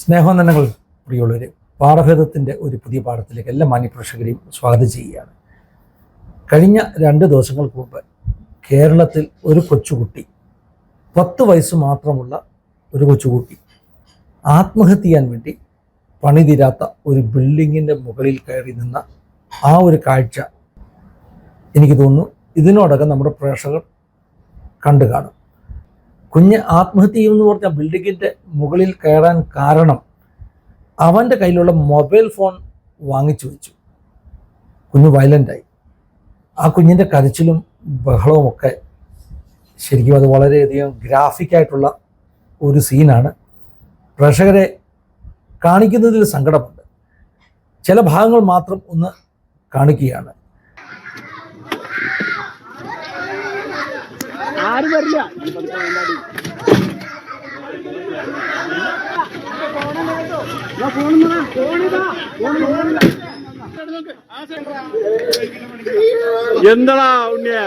സ്നേഹവന്ദനങ്ങൾ പ്രിയമുള്ളവരെ, പാഠഭേദത്തിൻ്റെ ഒരു പുതിയ പാഠത്തിലേക്ക് എല്ലാ മാന്യപ്രേക്ഷകരെയും സ്വാഗതം ചെയ്യുകയാണ്. കഴിഞ്ഞ 2 ദിവസങ്ങൾക്ക് മുമ്പ് കേരളത്തിൽ ഒരു കൊച്ചുകുട്ടി, 10 വയസ്സ് മാത്രമുള്ള ഒരു കൊച്ചുകുട്ടി ആത്മഹത്യ ചെയ്യാൻ വേണ്ടി പണിതീരാത്ത ഒരു ബിൽഡിങ്ങിൻ്റെ മുകളിൽ കയറി നിന്ന ആ ഒരു കാഴ്ച എനിക്ക് തോന്നുന്നു ഇതിനോടകം നമ്മുടെ പ്രേക്ഷകർ കണ്ടു കാണും. കുഞ്ഞ് ആത്മഹത്യ ചെയ്യുമെന്ന് പറഞ്ഞാൽ ബിൽഡിങ്ങിൻ്റെ മുകളിൽ കയറാൻ കാരണം അവൻ്റെ കയ്യിലുള്ള മൊബൈൽ ഫോൺ വാങ്ങിച്ചു വെച്ചു. കുഞ്ഞ് വയലൻ്റായി. ആ കുഞ്ഞിൻ്റെ കരച്ചിലും ബഹളവുമൊക്കെ ശരിക്കും അത് വളരെയധികം ഗ്രാഫിക്കായിട്ടുള്ള ഒരു സീനാണ്. പ്രേക്ഷകരെ കാണിക്കുന്നതിൽ സങ്കടമുണ്ട്. ചില ഭാഗങ്ങൾ മാത്രം ഒന്ന് കാണിക്കുകയാണ്. ആരും വരില്ല. എന്താടാ ഉണ്ണിയ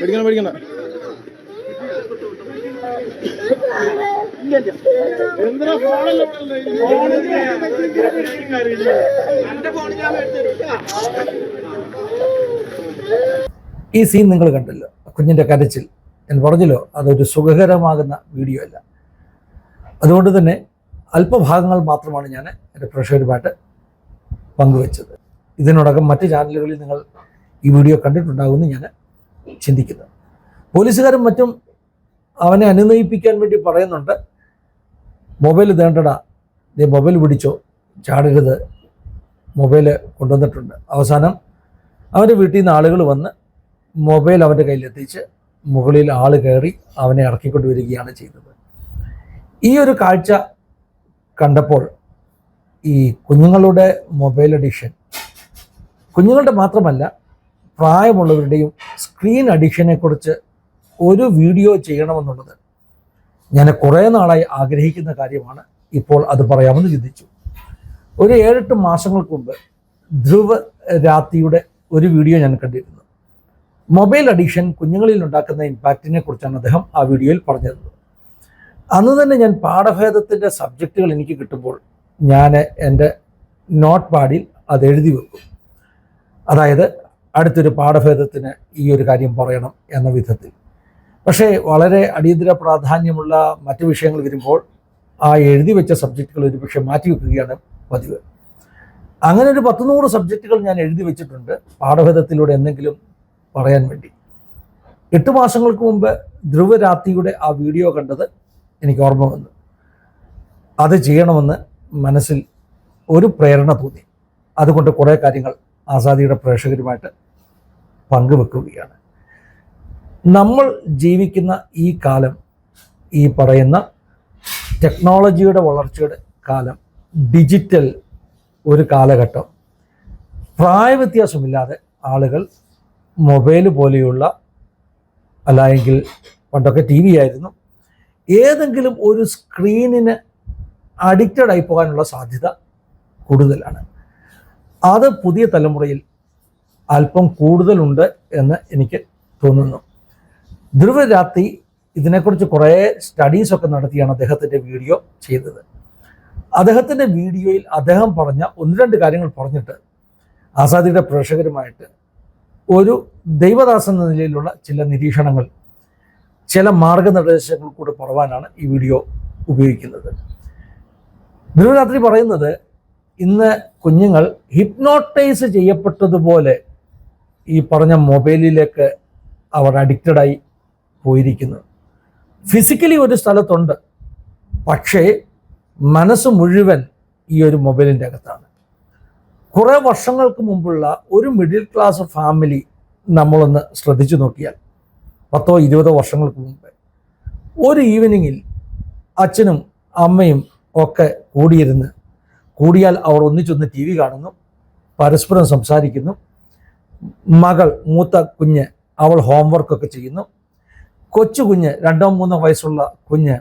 പഠിക്കണ ഈ സീൻ നിങ്ങൾ കണ്ടല്ലോ, കുഞ്ഞിൻ്റെ കരച്ചിൽ. ഞാൻ പറഞ്ഞല്ലോ, അതൊരു സുഖകരമാകുന്ന വീഡിയോ അല്ല. അതുകൊണ്ട് തന്നെ അല്പഭാഗങ്ങൾ മാത്രമാണ് ഞാൻ എൻ്റെ പ്രേക്ഷകരുമായിട്ട് പങ്കുവെച്ചത്. ഇതിനോടകം മറ്റ് ചാനലുകളിൽ നിങ്ങൾ ഈ വീഡിയോ കണ്ടിട്ടുണ്ടാകുമെന്ന് ഞാൻ ചിന്തിക്കുന്നു. പോലീസുകാരും മറ്റും അവനെ അനുനയിപ്പിക്കാൻ വേണ്ടി പറയുന്നുണ്ട്, മൊബൈൽ തേണ്ടടാ, നീ മൊബൈൽ പിടിച്ചോ, ചാടരുത്, മൊബൈൽ കൊണ്ടുവന്നിട്ടുണ്ട്. അവസാനം അവൻ്റെ വീട്ടിൽ നിന്ന് ആളുകൾ വന്ന് മൊബൈൽ അവൻ്റെ കയ്യിലെത്തിച്ച് മുകളിൽ ആൾ കയറി അവനെ ഇറക്കിക്കൊണ്ടുവരികയാണ് ചെയ്തത്. ഈ ഒരു കാഴ്ച കണ്ടപ്പോൾ ഈ കുഞ്ഞുങ്ങളുടെ മൊബൈൽ അഡിക്ഷൻ, കുഞ്ഞുങ്ങളുടെ മാത്രമല്ല പ്രായമുള്ളവരുടെയും സ്ക്രീൻ അഡിക്ഷനെക്കുറിച്ച് ഒരു വീഡിയോ ചെയ്യണമെന്നുള്ളത് ഞാൻ കുറേ നാളായി ആഗ്രഹിക്കുന്ന കാര്യമാണ്. ഇപ്പോൾ അത് പറയാമെന്ന് ചിന്തിച്ചു. ഒരു 7-8 മാസങ്ങൾക്ക് മുമ്പ് ധ്രുവ രാത്തിയുടെ ഒരു വീഡിയോ ഞാൻ കണ്ടിരുന്നു. മൊബൈൽ അഡിക്ഷൻ കുഞ്ഞുങ്ങളിൽ ഉണ്ടാക്കുന്ന ഇമ്പാക്റ്റിനെ കുറിച്ചാണ് അദ്ദേഹം ആ വീഡിയോയിൽ പറഞ്ഞിരുന്നത്. അന്ന് തന്നെ ഞാൻ പാഠഭേദത്തിൻ്റെ സബ്ജക്റ്റുകൾ എനിക്ക് കിട്ടുമ്പോൾ ഞാൻ എൻ്റെ നോട്ട് പാഡിൽ അത് എഴുതി വെക്കും. അതായത് അടുത്തൊരു പാഠഭേദത്തിന് ഈ ഒരു കാര്യം പറയണം എന്ന വിധത്തിൽ. പക്ഷേ വളരെ അടിയന്തര പ്രാധാന്യമുള്ള മറ്റ് വിഷയങ്ങൾ വരുമ്പോൾ ആ എഴുതി വെച്ച സബ്ജക്റ്റുകൾ ഒരുപക്ഷെ മാറ്റി വെക്കുകയാണ് പതിവ്. അങ്ങനെ ഒരു 100-100 സബ്ജക്റ്റുകൾ ഞാൻ എഴുതി വെച്ചിട്ടുണ്ട് പാഠഭേദത്തിലൂടെ എന്തെങ്കിലും പറയാൻ വേണ്ടി. 8 മാസങ്ങൾക്ക് മുമ്പ് ധ്രുവരാത്തിയുടെ ആ വീഡിയോ കണ്ടത് എനിക്ക് ഓർമ്മ വന്നു. അത് ചെയ്യണമെന്ന് മനസ്സിൽ ഒരു പ്രേരണ തോന്നി. അതുകൊണ്ട് കുറേ കാര്യങ്ങൾ ആസാദിയുടെ പ്രേക്ഷകരുമായിട്ട് പങ്കുവെക്കുകയാണ്. നമ്മൾ ജീവിക്കുന്ന ഈ കാലം, ഈ പറയുന്ന ടെക്നോളജിയുടെ വളർച്ചയുടെ കാലം, ഡിജിറ്റൽ ഒരു കാലഘട്ടം, പ്രായവ്യത്യാസമില്ലാതെ ആളുകൾ മൊബൈൽ പോലെയുള്ള, അല്ലെങ്കിൽ പണ്ടൊക്കെ TV ആയിരുന്നു, ഏതെങ്കിലും ഒരു സ്ക്രീനിന് അഡിക്റ്റഡ് ആയി പോകാനുള്ള സാധ്യത കൂടുതലാണ്. അത് പുതിയ തലമുറയിൽ അല്പം കൂടുതലുണ്ട് എന്ന് എനിക്ക് തോന്നുന്നു. ധ്രുവരാത്തി ഇതിനെക്കുറിച്ച് കുറേ സ്റ്റഡീസൊക്കെ നടത്തിയാണ് അദ്ദേഹത്തിൻ്റെ വീഡിയോ ചെയ്തത്. അദ്ദേഹത്തിൻ്റെ വീഡിയോയിൽ അദ്ദേഹം പറഞ്ഞ 1-2 കാര്യങ്ങൾ പറഞ്ഞിട്ട് ആസാദിയുടെ പ്രേക്ഷകരുമായിട്ട് ഒരു ദൈവദാസൻ എന്ന നിലയിലുള്ള ചില നിരീക്ഷണങ്ങൾ, ചില മാർഗനിർദ്ദേശങ്ങൾ കൂടെ പറവാനാണ് ഈ വീഡിയോ ഉപയോഗിക്കുന്നത്. ധ്രുവരാത്രി പറയുന്നത്, ഇന്ന് കുഞ്ഞുങ്ങൾ ഹിപ്നോട്ടൈസ് ചെയ്യപ്പെട്ടതുപോലെ ഈ പറഞ്ഞ മൊബൈലിലേക്ക് അവർ അഡിക്റ്റഡായി പോയിരിക്കുന്നു. ഫിസിക്കലി ഒരു സ്ഥലത്തുണ്ട്, പക്ഷേ മനസ്സ് മുഴുവൻ ഈ ഒരു മൊബൈലിൻ്റെ അകത്താണ്. കുറേ വർഷങ്ങൾക്ക് മുമ്പുള്ള ഒരു മിഡിൽ ക്ലാസ് ഫാമിലി നമ്മളൊന്ന് ശ്രദ്ധിച്ചു നോക്കിയാൽ, 10-20 വർഷങ്ങൾക്ക് മുമ്പ് ഒരു ഈവനിങ്ങിൽ അച്ഛനും അമ്മയും ഒക്കെ കൂടിയാൽ അവർ ഒന്നിച്ചൊന്ന് TV കാണുന്നു, പരസ്പരം സംസാരിക്കുന്നു. മകൾ, മൂത്ത കുഞ്ഞ്, അവൾ ഹോംവർക്കൊക്കെ ചെയ്യുന്നു. കൊച്ചു കുഞ്ഞ്, 2-3 വയസ്സുള്ള കുഞ്ഞ്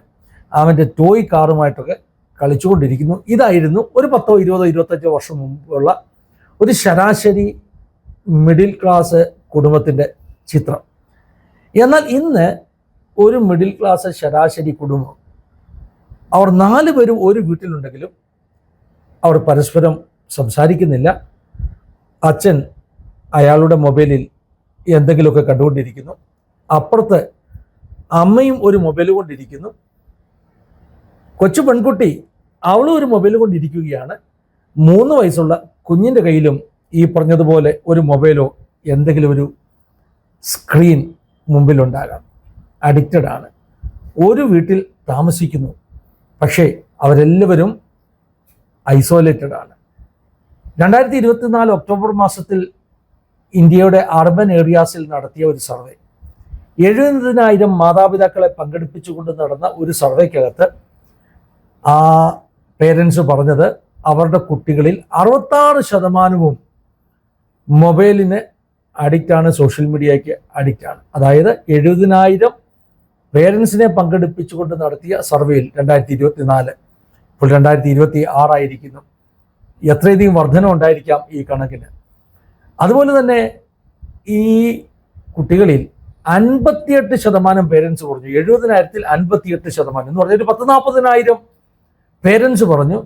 അവൻ്റെ ടോയ് കാറുമായിട്ടൊക്കെ കളിച്ചുകൊണ്ടിരിക്കുന്നു. ഇതായിരുന്നു ഒരു 10-20-25 വർഷം മുമ്പുള്ള ഒരു ശരാശരി മിഡിൽ ക്ലാസ് കുടുംബത്തിൻ്റെ ചിത്രം. എന്നാൽ ഇന്ന് ഒരു മിഡിൽ ക്ലാസ് ശരാശരി കുടുംബം, അവർ 4 പേരും ഒരു വീട്ടിലുണ്ടെങ്കിലും അവർ പരസ്പരം സംസാരിക്കുന്നില്ല. അച്ഛൻ അയാളുടെ മൊബൈലിൽ എന്തെങ്കിലുമൊക്കെ കണ്ടുകൊണ്ടിരിക്കുന്നു. അപ്പുറത്ത് അമ്മയും ഒരു മൊബൈൽ കൊണ്ടിരിക്കുന്നു. കൊച്ചു പെൺകുട്ടി അവളും ഒരു മൊബൈൽ കൊണ്ടിരിക്കുകയാണ്. 3 വയസ്സുള്ള കുഞ്ഞിൻ്റെ കയ്യിലും ഈ പറഞ്ഞതുപോലെ ഒരു മൊബൈലോ എന്തെങ്കിലും ഒരു സ്ക്രീൻ മുമ്പിലുണ്ടാകാം. അഡിക്റ്റഡ് ആണ്. ഒരു വീട്ടിൽ താമസിക്കുന്നു, പക്ഷേ അവരെല്ലാവരും ഐസോലേറ്റഡ് ആണ്. 2024 ഒക്ടോബർ മാസത്തിൽ ഇന്ത്യയുടെ അർബൻ ഏരിയാസിൽ നടത്തിയ ഒരു സർവേ, 70,000 മാതാപിതാക്കളെ പങ്കെടുപ്പിച്ചുകൊണ്ട് നടന്ന ഒരു സർവേക്കകത്ത് ആ പേരൻസ് പറഞ്ഞത് അവരുടെ കുട്ടികളിൽ 66% മൊബൈലിന് അഡിക്റ്റാണ്, സോഷ്യൽ മീഡിയയ്ക്ക് അഡിക്റ്റാണ്. അതായത് 70,000 പേരൻസിനെ പങ്കെടുപ്പിച്ചുകൊണ്ട് നടത്തിയ സർവേയിൽ 2024, ഇപ്പോൾ 2026 ആയിരിക്കുന്നു. എത്രയധികം വർധന ഉണ്ടായിരിക്കാം ഈ കണക്കിന്. അതുപോലെ തന്നെ ഈ കുട്ടികളിൽ 58% പേരൻസ് പറഞ്ഞു, 70,000-ൽ 58% എന്ന് പറഞ്ഞാൽ 10,40,000 പേരൻസ് പറഞ്ഞു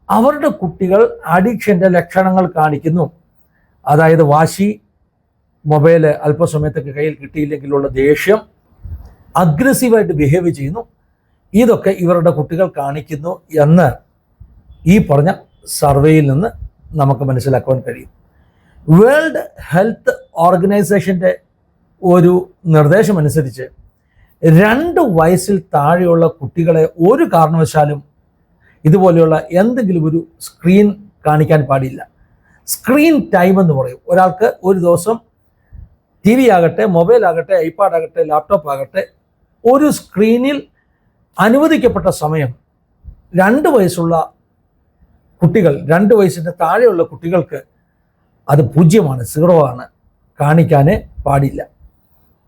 അവരുടെ കുട്ടികൾ അഡിക്ഷൻ്റെ ലക്ഷണങ്ങൾ കാണിക്കുന്നു. അതായത് വാശി, മൊബൈല് അല്പസമയത്തൊക്കെ കയ്യിൽ കിട്ടിയില്ലെങ്കിലുള്ള ദേഷ്യം, അഗ്രസീവായിട്ട് ബിഹേവ് ചെയ്യുന്നു. ഇതൊക്കെ ഇവരുടെ കുട്ടികൾ കാണിക്കുന്നു എന്ന് ഈ പറഞ്ഞ സർവേയിൽ നിന്ന് നമുക്ക് മനസ്സിലാക്കുവാൻ കഴിയും. വേൾഡ് ഹെൽത്ത് ഓർഗനൈസേഷൻ്റെ ഒരു നിർദ്ദേശമനുസരിച്ച് 2 വയസ്സിൽ താഴെയുള്ള കുട്ടികളെ ഒരു കാരണവശാലും ഇതുപോലെയുള്ള എന്തെങ്കിലും ഒരു സ്ക്രീൻ കാണിക്കാൻ പാടില്ല. സ്ക്രീൻ ടൈം എന്ന് പറയും. ഒരാൾക്ക് ഒരു ദിവസം TV ആകട്ടെ, മൊബൈൽ ആകട്ടെ, ഐപാഡ് ആകട്ടെ, ലാപ്ടോപ്പ് ആകട്ടെ, ഒരു സ്ക്രീനിൽ അനുവദിക്കപ്പെട്ട സമയം 2 വയസ്സുള്ള കുട്ടികൾ, 2 വയസ്സിന് താഴെയുള്ള കുട്ടികൾക്ക് അത് 0 0 ആണ്, കാണിക്കാനേ പാടില്ല.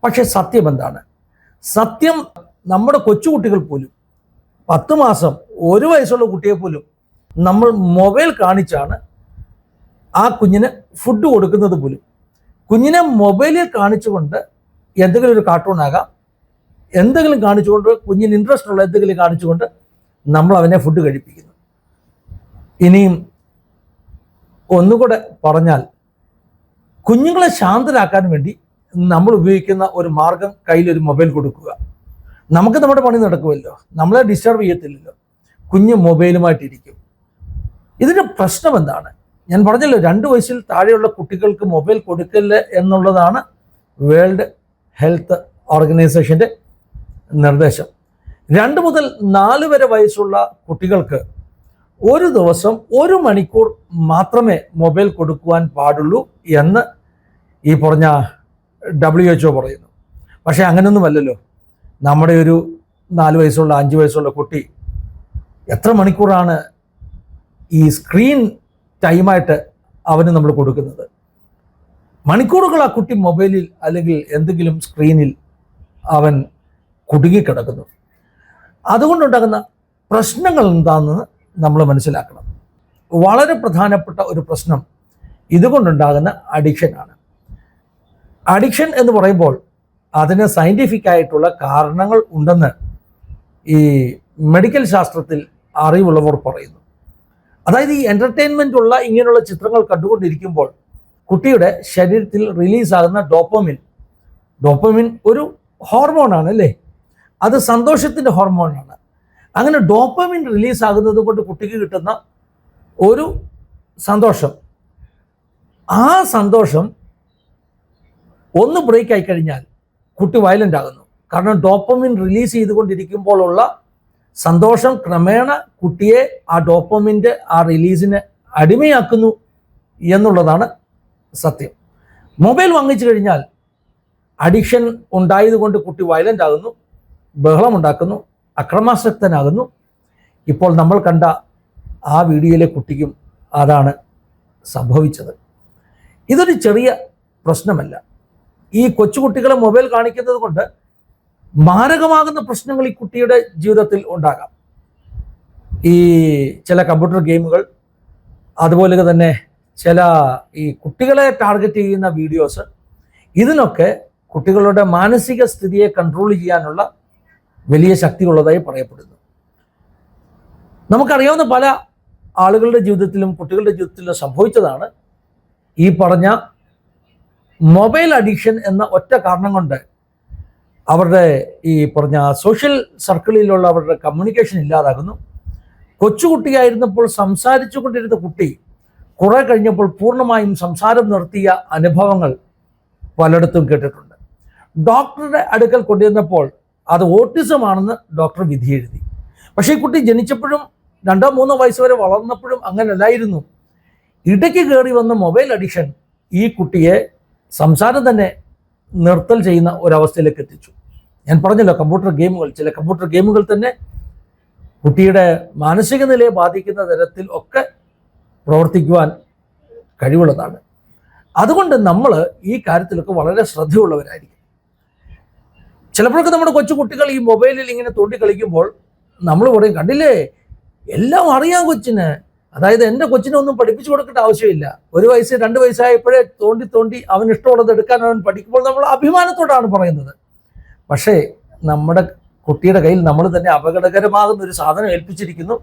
പക്ഷെ സത്യം എന്താണ്? സത്യം നമ്മുടെ കൊച്ചുകുട്ടികൾ പോലും 10 മാസം 1 വയസ്സുള്ള കുട്ടിയെ പോലും നമ്മൾ മൊബൈൽ കാണിച്ചാണ് ആ കുഞ്ഞിന് ഫുഡ് കൊടുക്കുന്നത് പോലും. കുഞ്ഞിനെ മൊബൈലിൽ കാണിച്ചുകൊണ്ട് എന്തെങ്കിലും ഒരു കാർട്ടൂൺ ആകാം, എന്തെങ്കിലും കാണിച്ചുകൊണ്ട്, കുഞ്ഞിന് ഇൻട്രസ്റ്റ് ഉള്ള എന്തെങ്കിലും കാണിച്ചുകൊണ്ട് നമ്മൾ അവനെ ഫുഡ് കഴിപ്പിക്കുന്നു. ഇനിയും ഒന്നുകൂടെ പറഞ്ഞാൽ, കുഞ്ഞുങ്ങളെ ശാന്തരാക്കാൻ വേണ്ടി നമ്മൾ ഉപയോഗിക്കുന്ന ഒരു മാർഗം കയ്യിലൊരു മൊബൈൽ കൊടുക്കുക. നമുക്ക് നമ്മുടെ പണി നടക്കുമല്ലോ, നമ്മളെ ഡിസ്റ്റർബ് ചെയ്യത്തില്ലല്ലോ. കുഞ്ഞ് മൊബൈലുമായിട്ടിരിക്കും. ഇതിൻ്റെ പ്രശ്നം എന്താണ്? ഞാൻ പറഞ്ഞല്ലോ, 2 വയസ്സിൽ താഴെയുള്ള കുട്ടികൾക്ക് മൊബൈൽ കൊടുക്കല്ല എന്നുള്ളതാണ് വേൾഡ് ഹെൽത്ത് ഓർഗനൈസേഷൻ്റെ നിർദ്ദേശം. 2 മുതൽ 4 വരെ വയസ്സുള്ള കുട്ടികൾക്ക് ഒരു ദിവസം 1 മണിക്കൂർ മാത്രമേ മൊബൈൽ കൊടുക്കുവാൻ പാടുള്ളൂ എന്ന് ഈ പറഞ്ഞ WHO പറയുന്നു. പക്ഷേ അങ്ങനെയൊന്നുമല്ലല്ലോ. നമ്മുടെ ഒരു 4 വയസ്സുള്ള 5 വയസ്സുള്ള കുട്ടി എത്ര മണിക്കൂറാണ് ഈ സ്ക്രീൻ ടൈമായിട്ട് അവന് നമ്മൾ കൊടുക്കുന്നത്? മണിക്കൂറുകൾ ആ കുട്ടി മൊബൈലിൽ അല്ലെങ്കിൽ എന്തെങ്കിലും സ്ക്രീനിൽ അവൻ കുടുങ്ങിക്കിടക്കുന്നു. അതുകൊണ്ടുണ്ടാകുന്ന പ്രശ്നങ്ങൾ എന്താണെന്ന് നമ്മൾ മനസ്സിലാക്കണം. വളരെ പ്രധാനപ്പെട്ട ഒരു പ്രശ്നം ഇതുകൊണ്ടുണ്ടാകുന്ന അഡിക്ഷനാണ്. അഡിക്ഷൻ എന്ന് പറയുമ്പോൾ അതിന് സയൻറ്റിഫിക് ആയിട്ടുള്ള കാരണങ്ങൾ ഉണ്ടെന്ന് ഈ മെഡിക്കൽ ശാസ്ത്രത്തിൽ അറിവുള്ളവർ പറയുന്നു. അതായത് ഈ എൻ്റർടൈൻമെൻ്റ് ഉള്ള ഇങ്ങനെയുള്ള ചിത്രങ്ങൾ കണ്ടുകൊണ്ടിരിക്കുമ്പോൾ കുട്ടിയുടെ ശരീരത്തിൽ റിലീസാകുന്ന ഡോപ്പമിൻ ഒരു ഹോർമോണാണ് അല്ലേ? അത് സന്തോഷത്തിൻ്റെ ഹോർമോണാണ്. അങ്ങനെ ഡോപ്പമിൻ റിലീസാകുന്നത് കൊണ്ട് കുട്ടിക്ക് കിട്ടുന്ന ഒരു സന്തോഷം, ആ സന്തോഷം ഒന്ന് ബ്രേക്ക് ആയി കഴിഞ്ഞാൽ കുട്ടി വയലൻ്റ് ആകുന്നു. കാരണം ഡോപ്പമിൻ റിലീസ് ചെയ്തുകൊണ്ടിരിക്കുമ്പോഴുള്ള സന്തോഷം ക്രമേണ കുട്ടിയെ ആ ഡോപ്പമിൻ്റെ ആ റിലീസിന് അടിമയാക്കുന്നു എന്നുള്ളതാണ് സത്യം. മൊബൈൽ വാങ്ങിച്ചു കഴിഞ്ഞാൽ അഡിക്ഷൻ ഉണ്ടായതുകൊണ്ട് കുട്ടി വയലൻ്റ് ആകുന്നു, ബഹളമുണ്ടാക്കുന്നു, അക്രമാസക്തനാകുന്നു. ഇപ്പോൾ നമ്മൾ കണ്ട ആ വീഡിയോയിലെ കുട്ടിക്കും അതാണ് സംഭവിച്ചത്. ഇതൊരു ചെറിയ പ്രശ്നമല്ല. ഈ കൊച്ചുകുട്ടികളെ മൊബൈൽ കാണിക്കുന്നത് കൊണ്ട് മാരകമാകുന്ന പ്രശ്നങ്ങൾ ഈ കുട്ടിയുടെ ജീവിതത്തിൽ ഉണ്ടാകാം. ഈ ചില കമ്പ്യൂട്ടർ ഗെയിമുകൾ, അതുപോലെ തന്നെ ചില ഈ കുട്ടികളെ ടാർഗറ്റ് ചെയ്യുന്ന വീഡിയോസ്, ഇതിനൊക്കെ കുട്ടികളുടെ മാനസിക സ്ഥിതിയെ കൺട്രോൾ ചെയ്യാനുള്ള വലിയ ശക്തിയുള്ളതായി പറയപ്പെടുന്നു. നമുക്കറിയാവുന്ന പല ആളുകളുടെ ജീവിതത്തിലും കുട്ടികളുടെ ജീവിതത്തിലും സംഭവിച്ചതാണ് ഈ പറഞ്ഞ മൊബൈൽ അഡിക്ഷൻ എന്ന ഒറ്റ കാരണം കൊണ്ട് അവരുടെ ഈ പറഞ്ഞ സോഷ്യൽ സർക്കിളിലുള്ള അവരുടെ കമ്മ്യൂണിക്കേഷൻ ഇല്ലാതാകുന്നു. കൊച്ചുകുട്ടിയായിരുന്നപ്പോൾ സംസാരിച്ചു കൊണ്ടിരുന്ന കുട്ടി കുറെ കഴിഞ്ഞപ്പോൾ പൂർണ്ണമായും സംസാരം നിർത്തിയ അനുഭവങ്ങൾ പലയിടത്തും കേട്ടിട്ടുണ്ട്. ഡോക്ടറുടെ അടുക്കൽ കൊണ്ടുവന്നപ്പോൾ അത് ഓട്ടിസം ആണെന്ന് ഡോക്ടർ വിധി എഴുതി. പക്ഷേ ഈ കുട്ടി ജനിച്ചപ്പോഴും 2-3 വയസ്സ് വരെ വളർന്നപ്പോഴും അങ്ങനെയല്ലായിരുന്നു. ഇടയ്ക്ക് കയറി വന്ന മൊബൈൽ അഡിക്ഷൻ ഈ കുട്ടിയെ സംസാരം തന്നെ നിർത്തൽ ചെയ്യുന്ന ഒരവസ്ഥയിലേക്ക് എത്തിച്ചു. ഞാൻ പറഞ്ഞല്ലോ, ചില കമ്പ്യൂട്ടർ ഗെയിമുകൾ തന്നെ കുട്ടിയുടെ മാനസിക നിലയെ ബാധിക്കുന്ന തരത്തിൽ ഒക്കെ പ്രവർത്തിക്കുവാൻ കഴിവുള്ളതാണ്. അതുകൊണ്ട് നമ്മൾ ഈ കാര്യത്തിലൊക്കെ വളരെ ശ്രദ്ധയുള്ളവരായിരിക്കും. ചിലപ്പോഴൊക്കെ നമ്മുടെ കൊച്ചു കുട്ടികൾ ഈ മൊബൈലിൽ ഇങ്ങനെ തോണ്ടി കളിക്കുമ്പോൾ നമ്മൾ പറയും, കണ്ടില്ലേ, എല്ലാം അറിയാം കൊച്ചിന്. അതായത് എൻ്റെ കൊച്ചിനെ ഒന്നും പഠിപ്പിച്ചു കൊടുക്കേണ്ട ആവശ്യമില്ല. 1 വയസ്സ് 2 വയസ്സായപ്പോഴേ തോണ്ടി അവന് ഇഷ്ടമുള്ളത് എടുക്കാൻ അവൻ പഠിക്കുമ്പോൾ നമ്മൾ അഭിമാനത്തോടാണ് പറയുന്നത്. പക്ഷേ നമ്മുടെ കുട്ടിയുടെ കയ്യിൽ നമ്മൾ തന്നെ അപകടകരമാകുന്ന ഒരു സാധനം ഏൽപ്പിച്ചിരിക്കുന്നു.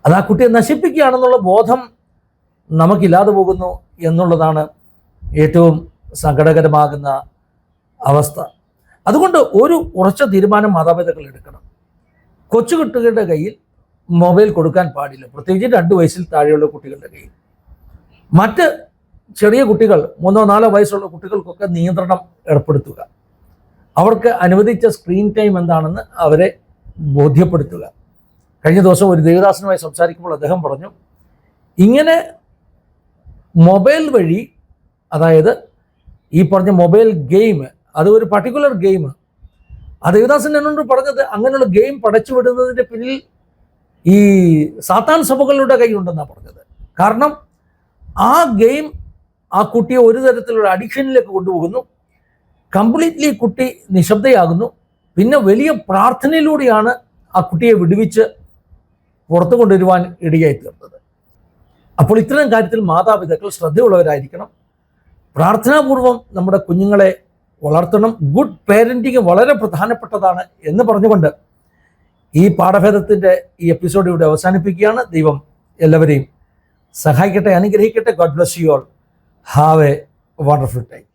അത് ആ കുട്ടിയെ നശിപ്പിക്കുകയാണെന്നുള്ള ബോധം നമുക്കില്ലാതെ പോകുന്നു എന്നുള്ളതാണ് ഏറ്റവും സങ്കടകരമാകുന്ന അവസ്ഥ. അതുകൊണ്ട് ഒരു ഉറച്ച തീരുമാനം മാതാപിതാക്കൾ എടുക്കണം. കൊച്ചുകുട്ടികളുടെ കയ്യിൽ മൊബൈൽ കൊടുക്കാൻ പാടില്ല, പ്രത്യേകിച്ച് 2 വയസ്സിൽ താഴെയുള്ള കുട്ടികളുടെ കയ്യിൽ. മറ്റ് ചെറിയ കുട്ടികൾ 3-4 വയസ്സുള്ള കുട്ടികൾക്കൊക്കെ നിയന്ത്രണം ഏർപ്പെടുത്തുക. അവർക്ക് അനുവദിച്ച സ്ക്രീൻ ടൈം എന്താണെന്ന് അവരെ ബോധ്യപ്പെടുത്തുക. കഴിഞ്ഞ ദിവസം ഒരു ദേവദാസനുമായി സംസാരിക്കുമ്പോൾ അദ്ദേഹം പറഞ്ഞു, ഇങ്ങനെ മൊബൈൽ വഴി, അതായത് ഈ പറഞ്ഞ മൊബൈൽ ഗെയിം, അത് ഒരു പർട്ടിക്കുലർ ഗെയിം, ആ ദേവദാസൻ എന്നോട് പറഞ്ഞത് അങ്ങനെയുള്ള ഗെയിം പടച്ചു വിടുന്നതിൻ്റെ പിന്നിൽ ഈ സാത്താൻ സഭകളുടെ കൈയുണ്ടെന്നാണ് പറഞ്ഞത്. കാരണം ആ ഗെയിം ആ കുട്ടിയെ ഒരു തരത്തിലുള്ള അഡിക്ഷനിലേക്ക് കൊണ്ടുപോകുന്നു. കംപ്ലീറ്റ്ലി കുട്ടി നിശബ്ദയാകുന്നു. പിന്നെ വലിയ പ്രാർത്ഥനയിലൂടെയാണ് ആ കുട്ടിയെ വിടുവിച്ച് പുറത്തു കൊണ്ടുവരുവാൻ ഇടയായി തീർന്നത്. അപ്പോൾ ഇത്തരം കാര്യത്തിൽ മാതാപിതാക്കൾ ശ്രദ്ധയുള്ളവരായിരിക്കണം. പ്രാർത്ഥനാപൂർവം നമ്മുടെ കുഞ്ഞുങ്ങളെ വളർത്തണം. ഗുഡ് പേരൻറ്റിങ് വളരെ പ്രധാനപ്പെട്ടതാണ് എന്ന് പറഞ്ഞുകൊണ്ട് ഈ പാഠഭേദത്തിൻ്റെ ഈ എപ്പിസോഡ് ഇവിടെ അവസാനിപ്പിക്കുകയാണ്. ദൈവം എല്ലാവരെയും സഹായിക്കട്ടെ, അനുഗ്രഹിക്കട്ടെ. God bless you all. Have A wonderful time.